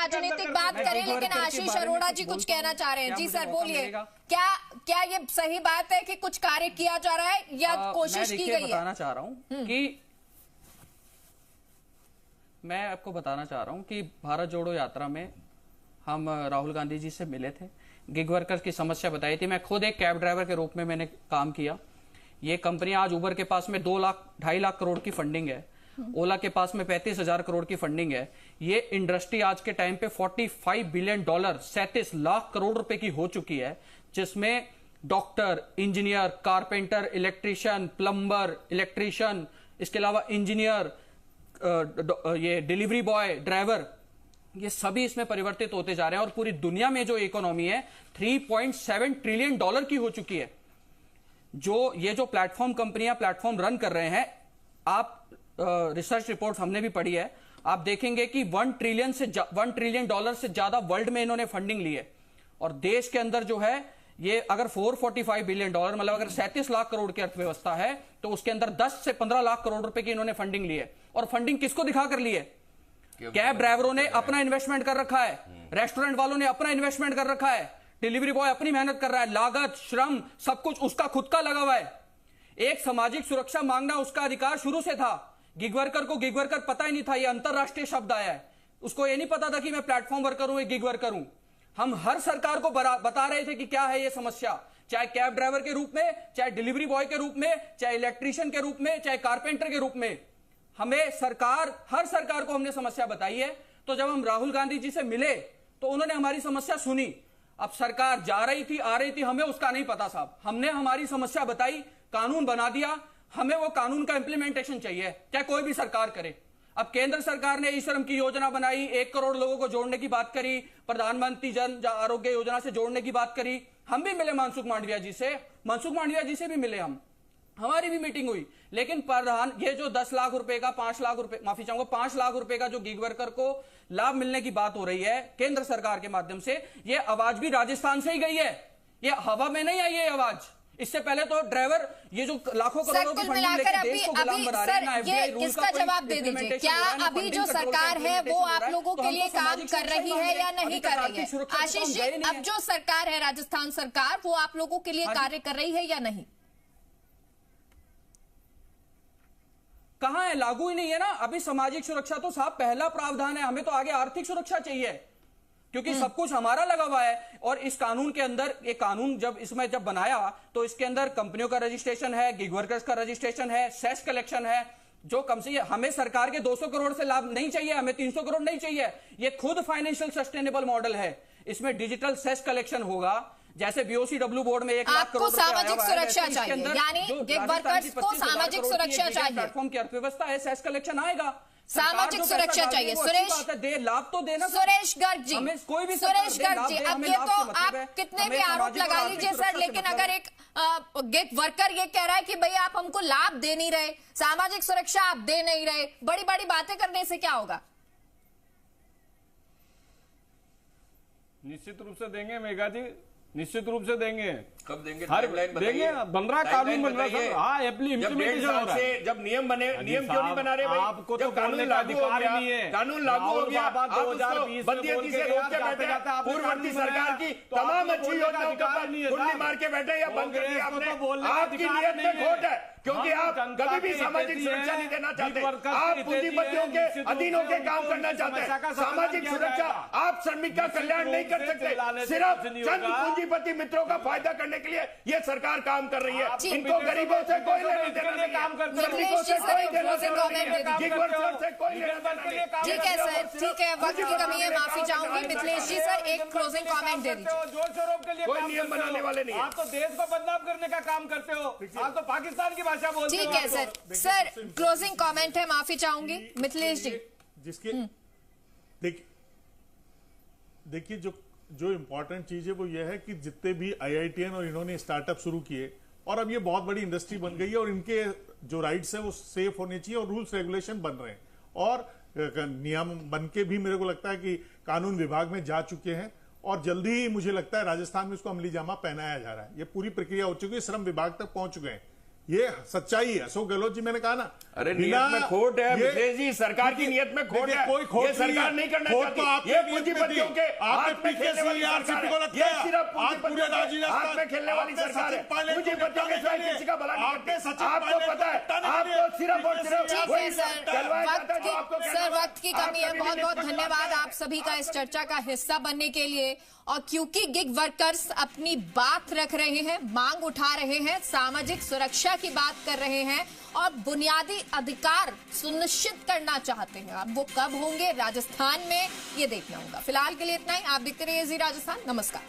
राजनीतिक बात करें, लेकिन आशीष अरोड़ा जी कुछ कहना चाह रहे हैं। जी सर बोलिए, क्या ये सही बात है कि कुछ कार्य किया जा रहा है या कोशिश की गई है? बताना चाह रहा हूं कि मैं आपको बताना चाह रहा हूं कि भारत जोड़ो यात्रा में हम राहुल गांधी जी से मिले थे, गिग वर्कर्स की समस्या बताई थी। मैं खुद एक कैब ड्राइवर के रूप में मैंने काम किया। ये कंपनी आज उबर के पास में 2 लाख करोड़ की फंडिंग है, ओला के पास में 35,000 करोड़ की फंडिंग है। ये इंडस्ट्री आज के टाइम पे $45 बिलियन 37 लाख करोड़ रुपए की हो चुकी है, जिसमें doctor, engineer, carpenter, electrician, plumber, electrician, इसके अलावा इंजीनियर, ये डिलीवरी बॉय, ड्राइवर, ये सभी इसमें परिवर्तित होते जा रहे हैं। और पूरी दुनिया में जो इकोनॉमी है 3.7 ट्रिलियन डॉलर की हो चुकी है। ये जो प्लेटफॉर्म कंपनियां प्लेटफॉर्म रन कर रहे हैं, आप रिसर्च रिपोर्ट हमने भी पढ़ी है, आप देखेंगे कि 1 ट्रिलियन डॉलर से ज्यादा वर्ल्ड में इन्होंने फंडिंग ली है। और देश के अंदर जो है ये अगर 445 बिलियन डॉलर, मतलब अगर 37 लाख करोड़ की अर्थव्यवस्था है, तो उसके अंदर 10 से 15 लाख करोड़ रुपए की इन्होंने फंडिंग ली है। और फंडिंग किसको दिखाकर ली है? कैब ड्राइवरों ने अपना इन्वेस्टमेंट कर रखा है, रेस्टोरेंट वालों ने अपना इन्वेस्टमेंट कर रखा है, डिलीवरी बॉय अपनी मेहनत कर रहा है, लागत, श्रम, सब कुछ उसका खुद का लगा हुआ है। एक सामाजिक सुरक्षा मांगना उसका अधिकार शुरू से था। गिग वर्कर को गिग वर्कर पता ही नहीं था, ये अंतरराष्ट्रीय शब्द आया है। उसको ये नहीं पता था कि मैं प्लेटफॉर्म वर्कर हूं, गिग वर्कर हूं। हम हर सरकार को बता रहे थे कि क्या है ये समस्या, चाहे कैब ड्राइवर के रूप में, चाहे डिलीवरी बॉय के रूप में, चाहे इलेक्ट्रीशियन के रूप में, चाहे कारपेंटर के रूप में। हर सरकार को हमने समस्या बताई है। तो जब हम राहुल गांधी जी से मिले तो उन्होंने हमारी समस्या सुनी। अब सरकार जा रही थी, आ रही थी, हमें उसका नहीं पता साहब। हमने हमारी समस्या बताई, कानून बना दिया, हमें वो कानून का इंप्लीमेंटेशन चाहिए, चाहे कोई भी सरकार करे। अब केंद्र सरकार ने ई श्रम की योजना बनाई, 1 करोड़ लोगों को जोड़ने की बात करी, प्रधानमंत्री जन आरोग्य योजना से जोड़ने की बात करी। हम भी मिले मनसुख मांडविया जी से भी मिले, हमारी भी मीटिंग हुई। लेकिन ये जो 10 लाख रुपए का 5 लाख रुपए, माफी चाहूंगा, 5 लाख रुपए का जो गिग वर्कर को लाभ मिलने की बात हो रही है केंद्र सरकार के माध्यम से, ये आवाज भी राजस्थान से ही गई है, ये हवा में नहीं आई है आवाज। इससे पहले तो ड्राइवर ये जो लाखों करोड़ों की फंडिंग लेकर देश को गुलाम बना रहे हैं, सर ये इसका जवाब दे दीजिए, क्या अभी जो सरकार है वो आप लोगों के लिए काम कर रही है या नहीं कर रही है? आशीष जी, अब जो सरकार है राजस्थान सरकार, वो आप लोगों के लिए कार्य कर रही है या नहीं? कहां है? लागू ही नहीं है ना। अभी सामाजिक सुरक्षा तो साहब पहला प्रावधान है, हमें तो आगे आर्थिक सुरक्षा चाहिए, क्योंकि सब कुछ हमारा लगा हुआ है। और इस कानून के अंदर, ये कानून जब बनाया तो इसके अंदर कंपनियों का रजिस्ट्रेशन है, गिग वर्कर्स का रजिस्ट्रेशन है, सेस कलेक्शन है, जो कम से हमें सरकार के 200 करोड़ से लाभ नहीं चाहिए, हमें 300 करोड़ नहीं चाहिए। ये खुद फाइनेंशियल सस्टेनेबल मॉडल है। इसमें डिजिटल सेस कलेक्शन होगा, जैसे बीओसीडब्ल्यू बोर्ड में 1 लाख करोड़ सामाजिक सुरक्षा चाहिए, यानी गिग वर्कर्स को सामाजिक सुरक्षा चाहिए। प्लेटफॉर्म की अर्थव्यवस्था है, सेस कलेक्शन आएगा, सामाजिक सुरक्षा चाहिए। सुरेश लाभ तो देना। सुरेश गर्ग जी, कोई भी सुरेश गर्ग जी, अब ये तो आप कितने भी आरोप लगा लीजिए सर, लेकिन अगर एक गिग वर्कर ये कह रहा है कि भाई आप हमको लाभ दे नहीं रहे, सामाजिक सुरक्षा आप दे नहीं रहे, बड़ी बड़ी बातें करने से क्या होगा? निश्चित रूप से देंगे मेघा जी, निश्चित रूप से देंगे। कब देंगे? देंगे, बन रहा कानून बन रहा है। हाँ, इम्प्लीमेंटेशन हो रहा है। जब नियम बने, नियम क्यों नहीं बना रहे भाई? आपको तो कानून लागू हो गया, कानून लागू हो गया, आप उसको बदनीयती से रोक के बैठे, पूर्ववर्ती सरकार की तमाम अच्छी योजनाओं का कुंडली मार के बैठे या बंद कर दिया आपने। आपकी नीयत में खोट है, क्योंकि आप कभी भी सामाजिक सुरक्षा नहीं देना चाहते। आप पूंजीपतियों के अधीन होकर काम करना चाहते हैं। सामाजिक सुरक्षा, आप श्रमिक का कल्याण नहीं कर सकते, सिर्फ चंद पूंजीपति मित्रों का फायदा करने के लिए ये सरकार काम कर रही है। इनको गरीबों से कोई लेना देना नहीं, काम करते श्रमिकों से कोई लेना देना नहीं, गिग वर्कर्स से कोई लेना देना नहीं। ठीक है सर, ठीक है, वक्त की कमी है, माफी चाहूंगी। मिथिलेश जी सर, एक क्लोजिंग कमेंट दे दीजिए। जोर शोर के लिए कोई नियम बनाने वाले नहीं, आप तो देश को बदनाम करने का काम करते हो, आप तो पाकिस्तान की भाषा बोलते हो। ठीक है सर, सर क्लोजिंग कमेंट है, माफी चाहूंगी। मिथिलेश जी, जिसके देखिए जो इम्पोर्टेंट चीज है वो ये है कि जितने भी आईआईटीएन और इन्होंने स्टार्टअप शुरू किए और अब ये बहुत बड़ी इंडस्ट्री बन गई है और इनके जो राइट्स है वो सेफ होने चाहिए और रूल्स रेगुलेशन बन रहे हैं और नियम बन के भी मेरे को लगता है कि कानून विभाग में जा चुके हैं और जल्दी ही मुझे लगता है राजस्थान में इसको अमली जामा पहनाया जा रहा है। ये पूरी प्रक्रिया हो चुकी है, श्रम विभाग तक पहुंच चुके हैं। ये सच्चाई है। अशोक गहलोत जी, मैंने कहा ना, अरे नियत में खोट है मिथिलेश जी, सरकार की नियत में खोट है। कोई खोट ये सरकार नहीं करना चाहती। ये पूंजीपतियों के हाथ में खेलने वाली सरकार है। ये सिर्फ पूंजीपतियों के हाथ में खेलने वाली सरकार है। पूंजीपतियों के साथ किसी का भला नहीं करती। आपको पता है, आपको सिर्फ और सिर्फ वही चलवाया जाता है जो आपको सर, वक्त की कमी है। बहुत बहुत धन्यवाद आप सभी का इस चर्चा का हिस्सा बनने के लिए। और क्योंकि गिग वर्कर्स अपनी बात रख रहे हैं, मांग उठा रहे हैं, सामाजिक सुरक्षा की बात कर रहे हैं और बुनियादी अधिकार सुनिश्चित करना चाहते हैं, अब वो कब होंगे राजस्थान में, ये देखना होगा। फिलहाल के लिए इतना ही। आप देखते रहिए जी राजस्थान। नमस्कार।